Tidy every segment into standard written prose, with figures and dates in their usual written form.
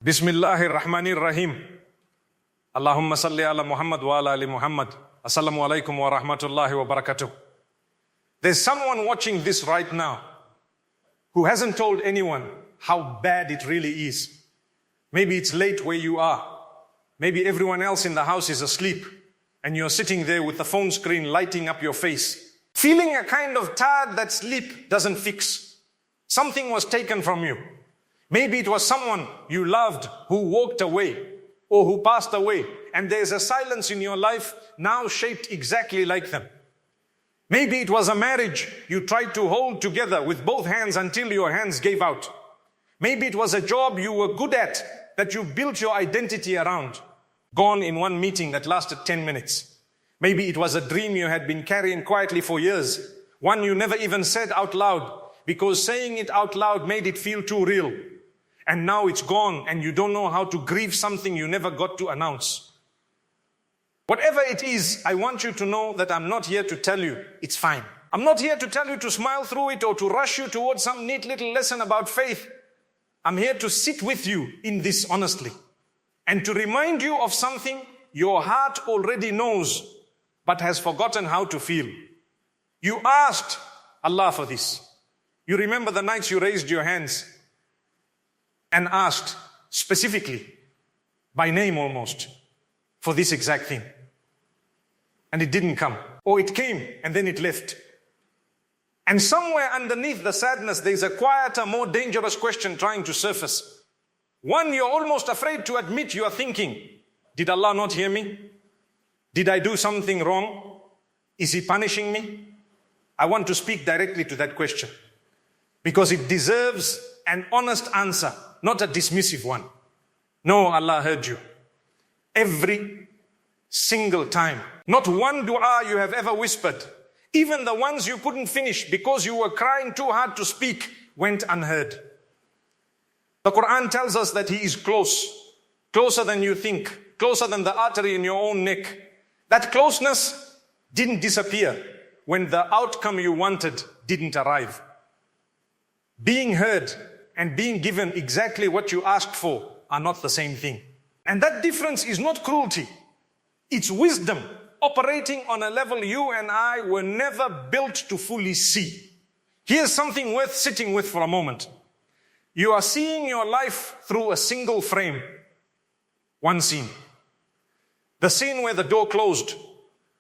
Bismillahir Rahmanir Rahim. Allahumma salli ala Muhammad wa ala ali Muhammad. Assalamu alaikum wa rahmatullahi wa barakatuh. There's someone watching this right now who hasn't told anyone how bad it really is. Maybe it's late where you are. Maybe everyone else in the house is asleep and you're sitting there with the phone screen lighting up your face, feeling a kind of tired that sleep doesn't fix. Something was taken from you. Maybe it was someone you loved who walked away or who passed away, and there's a silence in your life now shaped exactly like them. Maybe it was a marriage you tried to hold together with both hands until your hands gave out. Maybe it was a job you were good at that you built your identity around, gone in one meeting that lasted 10 minutes. Maybe it was a dream you had been carrying quietly for years, one you never even said out loud because saying it out loud made it feel too real. And now it's gone and you don't know how to grieve something you never got to announce. Whatever it is, I want you to know that I'm not here to tell you it's fine. I'm not here to tell you to smile through it or to rush you towards some neat little lesson about faith. I'm here to sit with you in this honestly and to remind you of something your heart already knows but has forgotten how to feel. You asked Allah for this. You remember the nights you raised your hands and asked specifically, by name almost, for this exact thing. And it didn't come. Or it came and then it left. And somewhere underneath the sadness, there's a quieter, more dangerous question trying to surface. One you're almost afraid to admit you are thinking, did Allah not hear me? Did I do something wrong? Is He punishing me? I want to speak directly to that question because it deserves an honest answer, not a dismissive one. No, Allah heard you. Every single time. Not one dua you have ever whispered, even the ones you couldn't finish because you were crying too hard to speak, went unheard. The Quran tells us that He is close, closer than you think, closer than the artery in your own neck. That closeness didn't disappear when the outcome you wanted didn't arrive. Being heard and being given exactly what you asked for are not the same thing. And that difference is not cruelty. It's wisdom operating on a level you and I were never built to fully see. Here's something worth sitting with for a moment. You are seeing your life through a single frame. One scene. The scene where the door closed,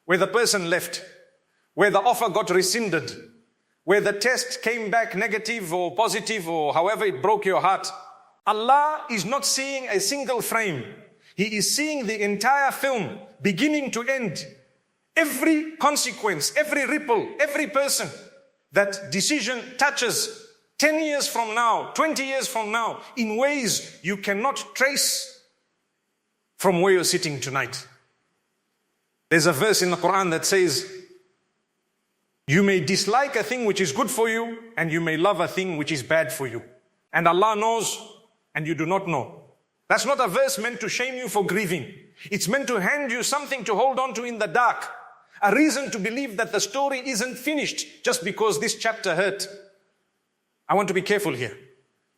where the person left, where the offer got rescinded, where the test came back negative or positive or however it broke your heart. Allah is not seeing a single frame. He is seeing the entire film, beginning to end. Every consequence, every ripple, every person that decision touches 10 years from now, 20 years from now, in ways you cannot trace from where you're sitting tonight. There's a verse in the Quran that says, you may dislike a thing which is good for you, and you may love a thing which is bad for you. And Allah knows, and you do not know. That's not a verse meant to shame you for grieving. It's meant to hand you something to hold on to in the dark. A reason to believe that the story isn't finished just because this chapter hurt. I want to be careful here,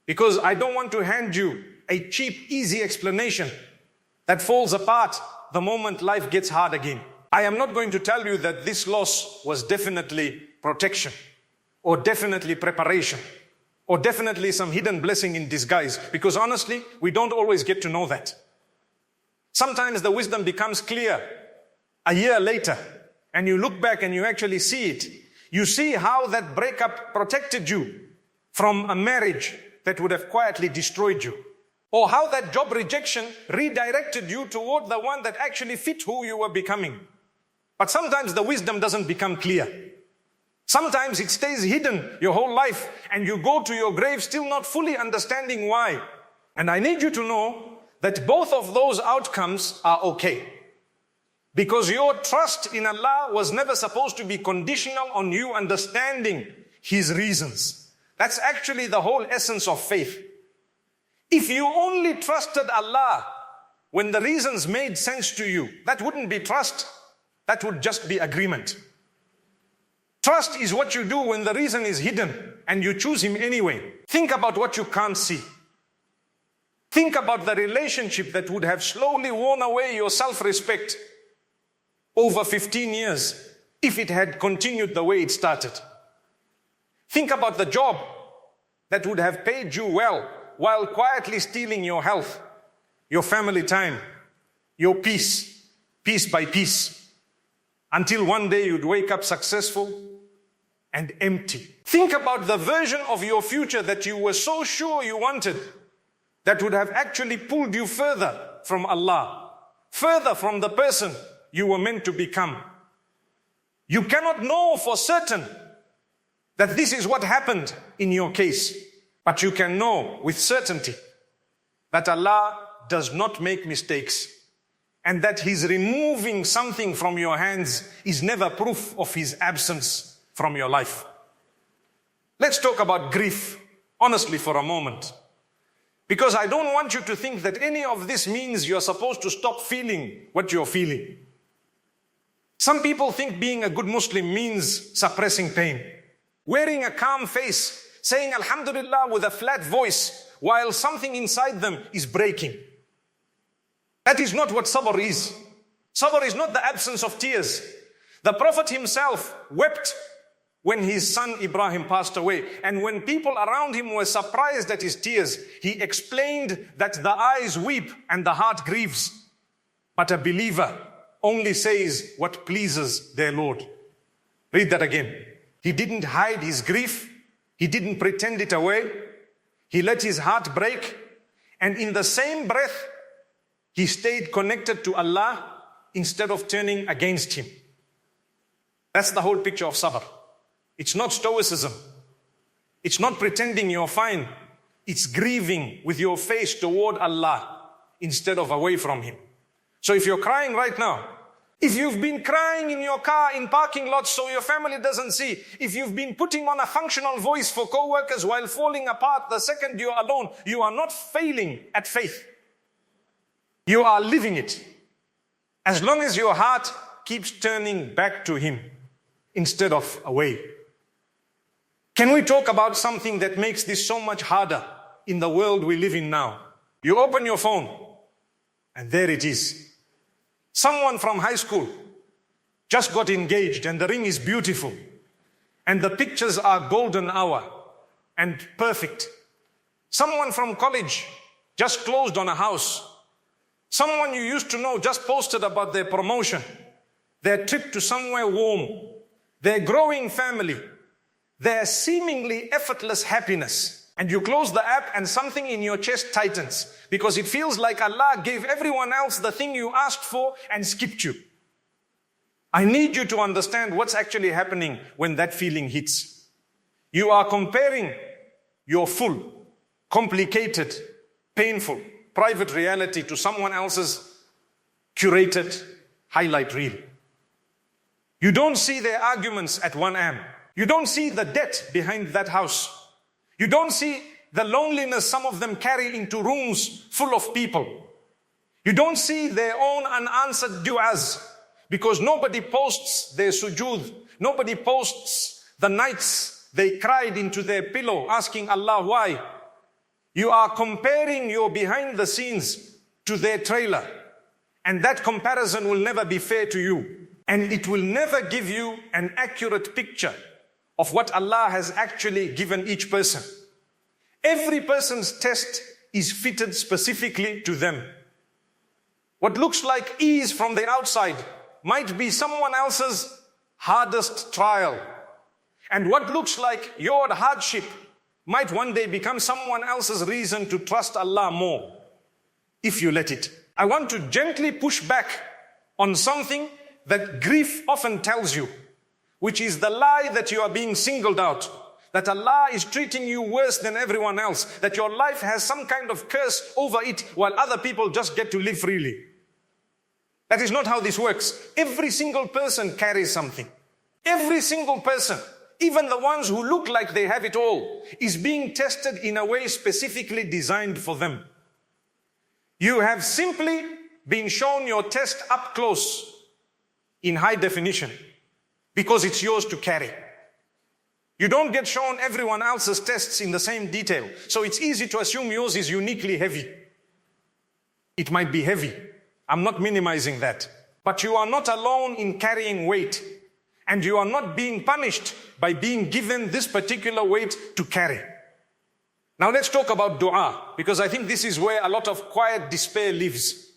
because I don't want to hand you a cheap, easy explanation that falls apart the moment life gets hard again. I am not going to tell you that this loss was definitely protection, or definitely preparation, or definitely some hidden blessing in disguise, because honestly, we don't always get to know that. Sometimes the wisdom becomes clear a year later, and you look back and you actually see it. You see how that breakup protected you from a marriage that would have quietly destroyed you, or how that job rejection redirected you toward the one that actually fit who you were becoming. But sometimes the wisdom doesn't become clear. Sometimes it stays hidden your whole life and you go to your grave still not fully understanding why. And I need you to know that both of those outcomes are okay. Because your trust in Allah was never supposed to be conditional on you understanding His reasons. That's actually the whole essence of faith. If you only trusted Allah when the reasons made sense to you, that wouldn't be trust. That would just be agreement. Trust is what you do when the reason is hidden and you choose Him anyway. Think about what you can't see. Think about the relationship that would have slowly worn away your self-respect over 15 years if it had continued the way it started. Think about the job that would have paid you well while quietly stealing your health, your family time, your peace, piece by piece, until one day you'd wake up successful and empty. Think about the version of your future that you were so sure you wanted, that would have actually pulled you further from Allah, further from the person you were meant to become. You cannot know for certain that this is what happened in your case, but you can know with certainty that Allah does not make mistakes, and that His removing something from your hands is never proof of His absence from your life. Let's talk about grief, honestly, for a moment. Because I don't want you to think that any of this means you're supposed to stop feeling what you're feeling. Some people think being a good Muslim means suppressing pain, wearing a calm face, saying Alhamdulillah with a flat voice while something inside them is breaking. That is not what Sabr is. Sabr is not the absence of tears. The Prophet himself wept when his son Ibrahim passed away. And when people around him were surprised at his tears, he explained that the eyes weep and the heart grieves. But a believer only says what pleases their Lord. Read that again. He didn't hide his grief. He didn't pretend it away. He let his heart break. And in the same breath, he stayed connected to Allah instead of turning against Him. That's the whole picture of Sabr. It's not stoicism. It's not pretending you're fine. It's grieving with your face toward Allah instead of away from Him. So if you're crying right now, if you've been crying in your car in parking lots so your family doesn't see, if you've been putting on a functional voice for co-workers while falling apart the second you're alone, you are not failing at faith. You are living it. As long as your heart keeps turning back to Him instead of away. Can we talk about something that makes this so much harder in the world we live in now? You open your phone and there it is. Someone from high school just got engaged and the ring is beautiful and the pictures are golden hour and perfect. Someone from college just closed on a house. Someone you used to know just posted about their promotion, their trip to somewhere warm, their growing family, their seemingly effortless happiness. And you close the app and something in your chest tightens because it feels like Allah gave everyone else the thing you asked for and skipped you. I need you to understand what's actually happening when that feeling hits. You are comparing your full, complicated, painful, private reality to someone else's curated highlight reel. You don't see their arguments at 1 a.m. You don't see the debt behind that house. You don't see the loneliness some of them carry into rooms full of people. You don't see their own unanswered du'as because nobody posts their sujood. Nobody posts the nights they cried into their pillow asking Allah why. You are comparing your behind the scenes to their trailer. And that comparison will never be fair to you. And it will never give you an accurate picture of what Allah has actually given each person. Every person's test is fitted specifically to them. What looks like ease from the outside might be someone else's hardest trial. And what looks like your hardship might one day become someone else's reason to trust Allah more, if you let it. I want to gently push back on something that grief often tells you, which is the lie that you are being singled out, that Allah is treating you worse than everyone else, that your life has some kind of curse over it while other people just get to live freely. That is not how this works. Every single person carries something. Every single person, even the ones who look like they have it all, is being tested in a way specifically designed for them. You have simply been shown your test up close in high definition because it's yours to carry. You don't get shown everyone else's tests in the same detail, so it's easy to assume yours is uniquely heavy. It might be heavy. I'm not minimizing that. But you are not alone in carrying weight. And you are not being punished by being given this particular weight to carry. Now let's talk about dua, because I think this is where a lot of quiet despair lives.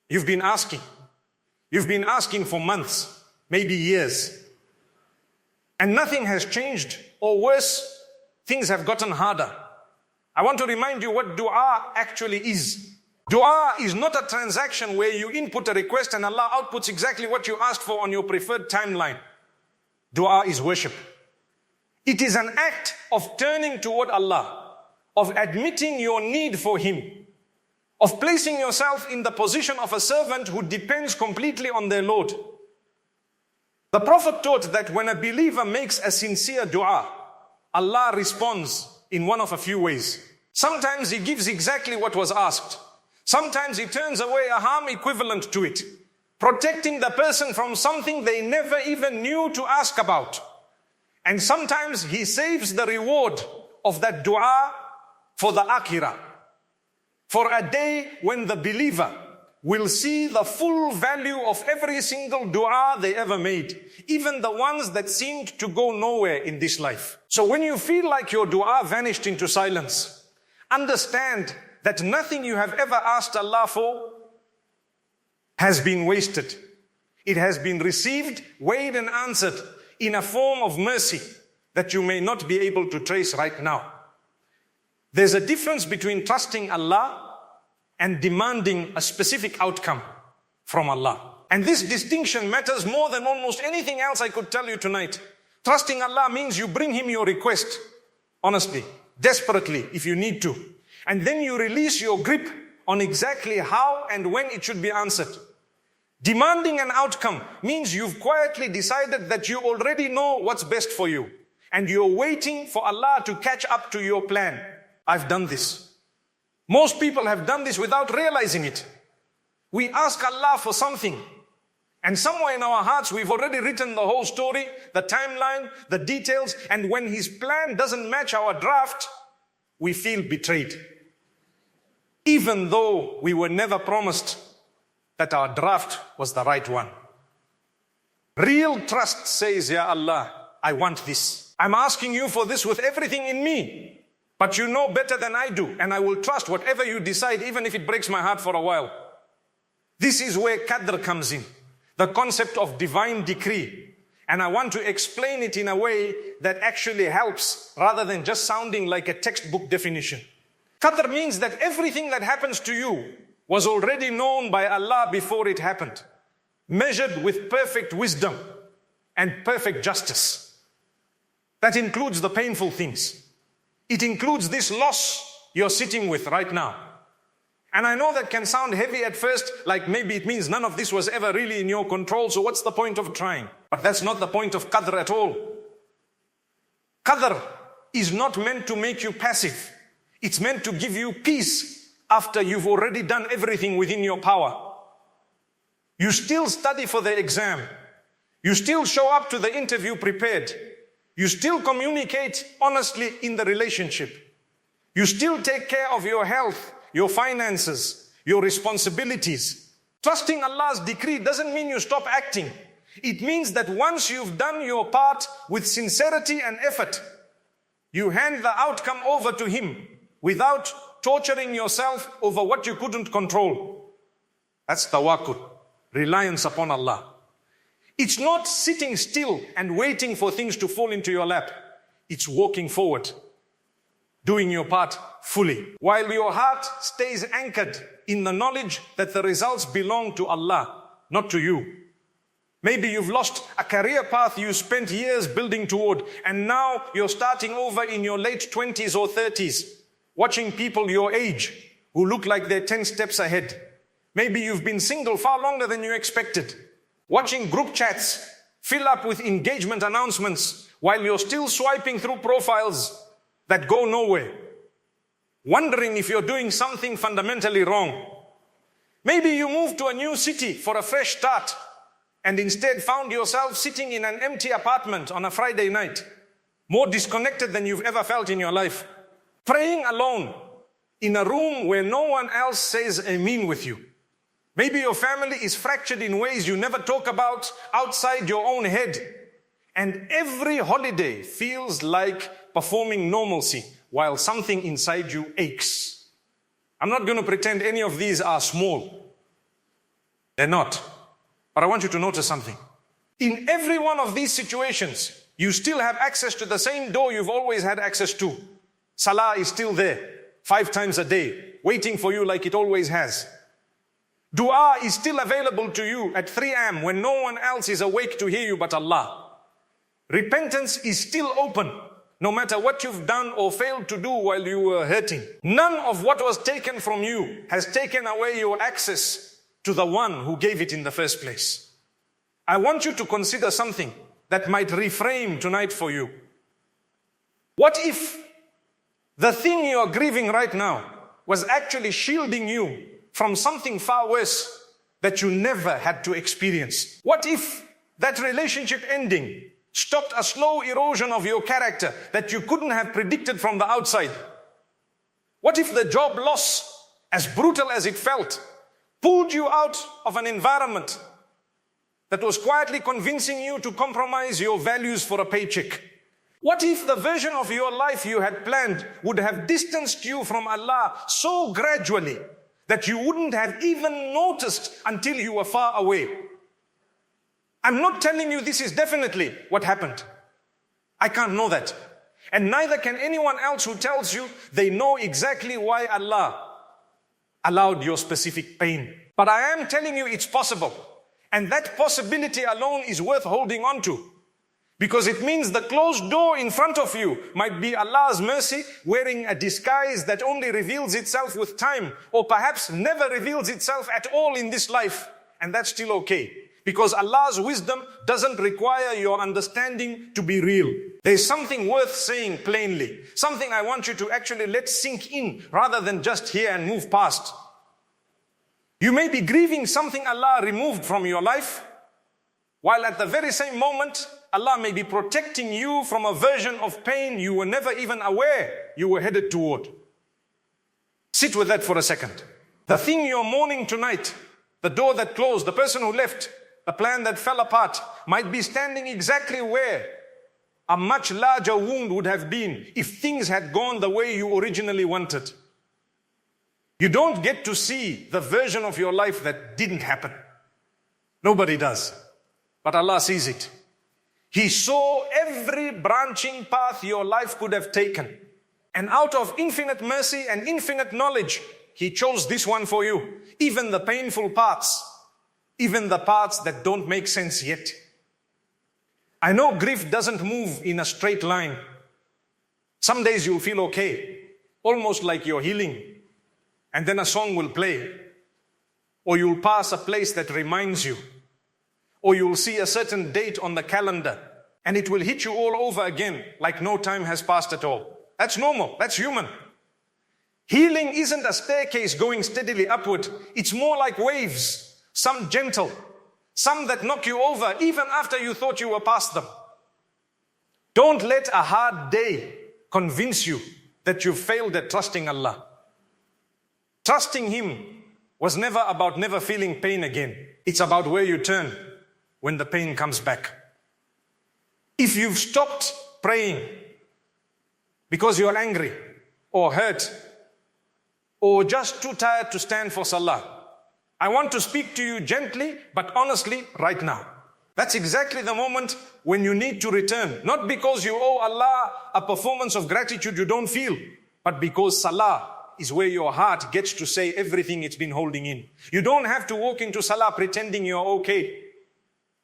You've been asking. You've been asking for months, maybe years. And nothing has changed, or worse, things have gotten harder. I want to remind you what dua actually is. Dua is not a transaction where you input a request and Allah outputs exactly what you asked for on your preferred timeline. Dua is worship. It is an act of turning toward Allah, of admitting your need for Him, of placing yourself in the position of a servant who depends completely on their Lord. The Prophet taught that when a believer makes a sincere dua, Allah responds in one of a few ways. Sometimes He gives exactly what was asked. Sometimes He turns away a harm equivalent to it, protecting the person from something they never even knew to ask about. And sometimes He saves the reward of that dua for the akhirah, for a day when the believer will see the full value of every single dua they ever made, even the ones that seemed to go nowhere in this life. So when you feel like your dua vanished into silence, understand that nothing you have ever asked Allah for has been wasted. It has been received, weighed and answered in a form of mercy that you may not be able to trace right now. There's a difference between trusting Allah and demanding a specific outcome from Allah. And this distinction matters more than almost anything else I could tell you tonight. Trusting Allah means you bring Him your request, honestly, desperately, if you need to. And then you release your grip on exactly how and when it should be answered. Demanding an outcome means you've quietly decided that you already know what's best for you. And you're waiting for Allah to catch up to your plan. I've done this. Most people have done this without realizing it. We ask Allah for something, and somewhere in our hearts we've already written the whole story, the timeline, the details, and when His plan doesn't match our draft, we feel betrayed. Even though we were never promised that our draft was the right one. Real trust says, Ya Allah, I want this. I'm asking you for this with everything in me. But you know better than I do, and I will trust whatever you decide, even if it breaks my heart for a while. This is where qadr comes in, the concept of divine decree. And I want to explain it in a way that actually helps, rather than just sounding like a textbook definition. Qadr means that everything that happens to you was already known by Allah before it happened, measured with perfect wisdom and perfect justice. That includes the painful things. It includes this loss you're sitting with right now. And I know that can sound heavy at first, like maybe it means none of this was ever really in your control, so what's the point of trying? But that's not the point of qadr at all. Qadr is not meant to make you passive. It's meant to give you peace after you've already done everything within your power. You still study for the exam. You still show up to the interview prepared. You still communicate honestly in the relationship. You still take care of your health, your finances, your responsibilities. Trusting Allah's decree doesn't mean you stop acting. It means that once you've done your part with sincerity and effort, you hand the outcome over to Him without torturing yourself over what you couldn't control. That's tawakkul, reliance upon Allah. It's not sitting still and waiting for things to fall into your lap. It's walking forward, doing your part fully, while your heart stays anchored in the knowledge that the results belong to Allah, not to you. Maybe you've lost a career path you spent years building toward, and now you're starting over in your late 20s or 30s, watching people your age who look like they're 10 steps ahead. Maybe you've been single far longer than you expected, watching group chats fill up with engagement announcements while you're still swiping through profiles that go nowhere, wondering if you're doing something fundamentally wrong. Maybe you moved to a new city for a fresh start and instead found yourself sitting in an empty apartment on a Friday night, more disconnected than you've ever felt in your life, praying alone, in a room where no one else says Ameen with you. Maybe your family is fractured in ways you never talk about outside your own head. And every holiday feels like performing normalcy while something inside you aches. I'm not going to pretend any of these are small. They're not. But I want you to notice something. In every one of these situations, you still have access to the same door you've always had access to. Salah is still there, 5 times a day, waiting for you like it always has. Dua is still available to you at 3 a.m. when no one else is awake to hear you but Allah. Repentance is still open, no matter what you've done or failed to do while you were hurting. None of what was taken from you has taken away your access to the one who gave it in the first place. I want you to consider something that might reframe tonight for you. What if the thing you are grieving right now was actually shielding you from something far worse that you never had to experience? What if that relationship ending stopped a slow erosion of your character that you couldn't have predicted from the outside? What if the job loss, as brutal as it felt, pulled you out of an environment that was quietly convincing you to compromise your values for a paycheck? What if the version of your life you had planned would have distanced you from Allah so gradually that you wouldn't have even noticed until you were far away? I'm not telling you this is definitely what happened. I can't know that. And neither can anyone else who tells you they know exactly why Allah allowed your specific pain. But I am telling you it's possible. And that possibility alone is worth holding on to. Because it means the closed door in front of you might be Allah's mercy wearing a disguise that only reveals itself with time, or perhaps never reveals itself at all in this life. And that's still okay. Because Allah's wisdom doesn't require your understanding to be real. There's something worth saying plainly. Something I want you to actually let sink in rather than just hear and move past. You may be grieving something Allah removed from your life, while at the very same moment, Allah may be protecting you from a version of pain you were never even aware you were headed toward. Sit with that for a second. The thing you're mourning tonight, the door that closed, the person who left, the plan that fell apart, might be standing exactly where a much larger wound would have been if things had gone the way you originally wanted. You don't get to see the version of your life that didn't happen. Nobody does. But Allah sees it. He saw every branching path your life could have taken. And out of infinite mercy and infinite knowledge, He chose this one for you. Even the painful parts. Even the parts that don't make sense yet. I know grief doesn't move in a straight line. Some days you'll feel okay, almost like you're healing. And then a song will play. Or you'll pass a place that reminds you. Or you'll see a certain date on the calendar. And it will hit you all over again, like no time has passed at all. That's normal, that's human. Healing isn't a staircase going steadily upward. It's more like waves. Some gentle, some that knock you over even after you thought you were past them. Don't let a hard day convince you that you've failed at trusting Allah. Trusting Him was never about never feeling pain again. It's about where you turn when the pain comes back. If you've stopped praying because you're angry or hurt or just too tired to stand for Salah, I want to speak to you gently but honestly right now. That's exactly the moment when you need to return. Not because you owe Allah a performance of gratitude you don't feel, but because Salah is where your heart gets to say everything it's been holding in. You don't have to walk into Salah pretending you're okay.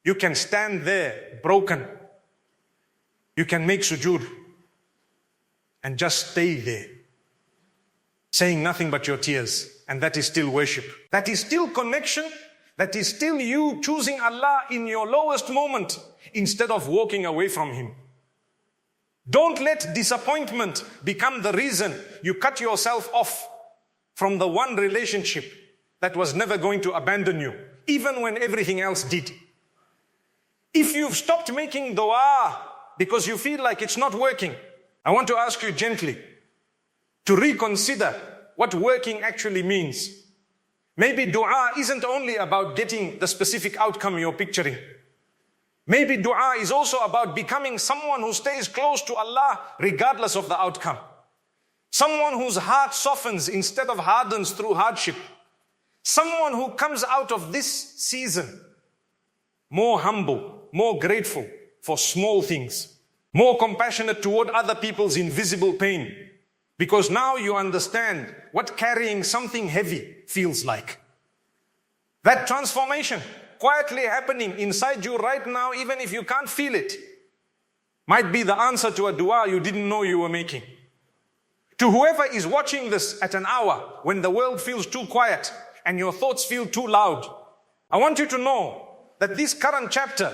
You can stand there broken. You can make sujood and just stay there, saying nothing but your tears. And that is still worship. That is still connection. That is still you choosing Allah in your lowest moment instead of walking away from Him. Don't let disappointment become the reason you cut yourself off from the one relationship that was never going to abandon you, even when everything else did. If you've stopped making dua because you feel like it's not working, I want to ask you gently to reconsider what working actually means. Maybe dua isn't only about getting the specific outcome you're picturing. Maybe dua is also about becoming someone who stays close to Allah regardless of the outcome. Someone whose heart softens instead of hardens through hardship. Someone who comes out of this season more humble, more grateful for small things, more compassionate toward other people's invisible pain. Because now you understand what carrying something heavy feels like. That transformation quietly happening inside you right now, even if you can't feel it, might be the answer to a dua you didn't know you were making. To whoever is watching this at an hour when the world feels too quiet and your thoughts feel too loud, I want you to know that this current chapter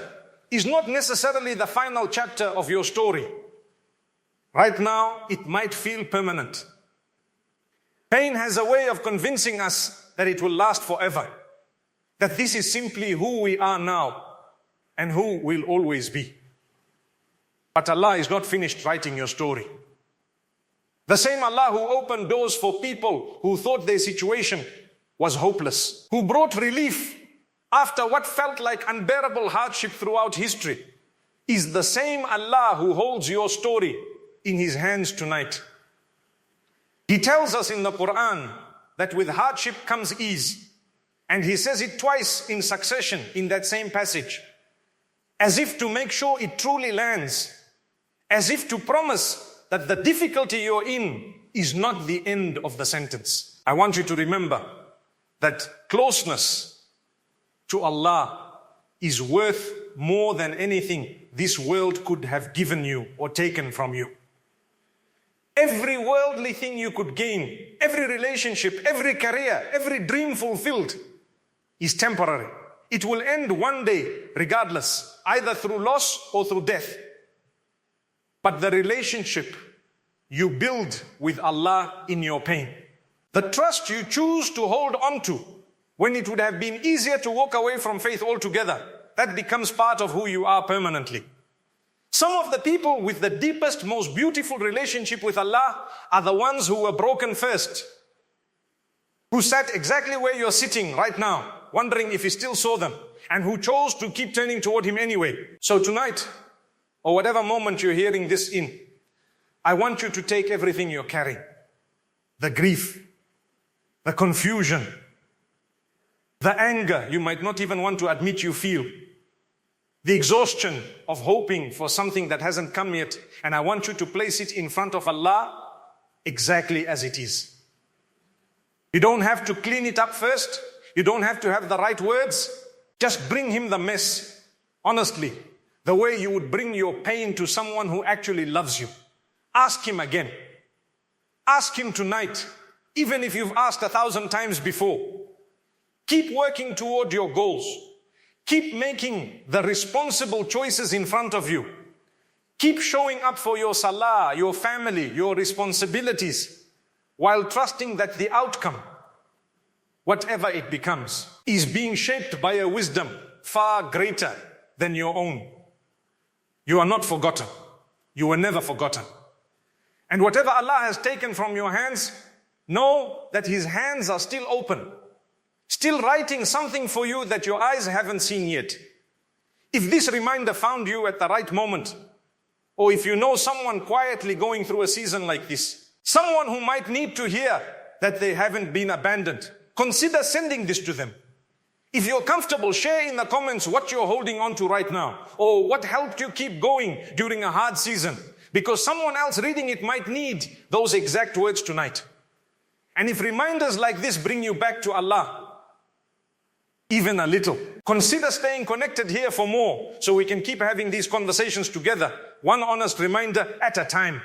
is not necessarily the final chapter of your story. Right now, it might feel permanent. Pain has a way of convincing us that it will last forever, that this is simply who we are now and who we'll always be. But Allah is not finished writing your story. The same Allah who opened doors for people who thought their situation was hopeless, who brought relief after what felt like unbearable hardship throughout history, is the same Allah who holds your story in His hands tonight. He tells us in the Quran that with hardship comes ease. And He says it twice in succession in that same passage, as if to make sure it truly lands, as if to promise that the difficulty you're in is not the end of the sentence. I want you to remember that closeness to Allah is worth more than anything this world could have given you or taken from you. Every worldly thing you could gain, every relationship, every career, every dream fulfilled is temporary. It will end one day regardless, either through loss or through death. But the relationship you build with Allah in your pain, the trust you choose to hold on to when it would have been easier to walk away from faith altogether, that becomes part of who you are permanently. Some of the people with the deepest, most beautiful relationship with Allah are the ones who were broken first, who sat exactly where you're sitting right now, wondering if He still saw them, and who chose to keep turning toward Him anyway. So tonight, or whatever moment you're hearing this in, I want you to take everything you're carrying, the grief, the confusion, the anger you might not even want to admit you feel, the exhaustion of hoping for something that hasn't come yet, and I want you to place it in front of Allah exactly as it is. You don't have to clean it up first. You don't have to have the right words. Just bring Him the mess, honestly, the way you would bring your pain to someone who actually loves you. Ask Him again. Ask Him tonight, even if you've asked 1,000 times before. Keep working toward your goals. Keep making the responsible choices in front of you. Keep showing up for your salah, your family, your responsibilities, while trusting that the outcome, whatever it becomes, is being shaped by a wisdom far greater than your own. You are not forgotten. You were never forgotten. And whatever Allah has taken from your hands, know that His hands are still open, still writing something for you that your eyes haven't seen yet. If this reminder found you at the right moment, or if you know someone quietly going through a season like this, someone who might need to hear that they haven't been abandoned, consider sending this to them. If you're comfortable, share in the comments what you're holding on to right now, or what helped you keep going during a hard season, because someone else reading it might need those exact words tonight. And if reminders like this bring you back to Allah, even a little, consider staying connected here for more, so we can keep having these conversations together, one honest reminder at a time.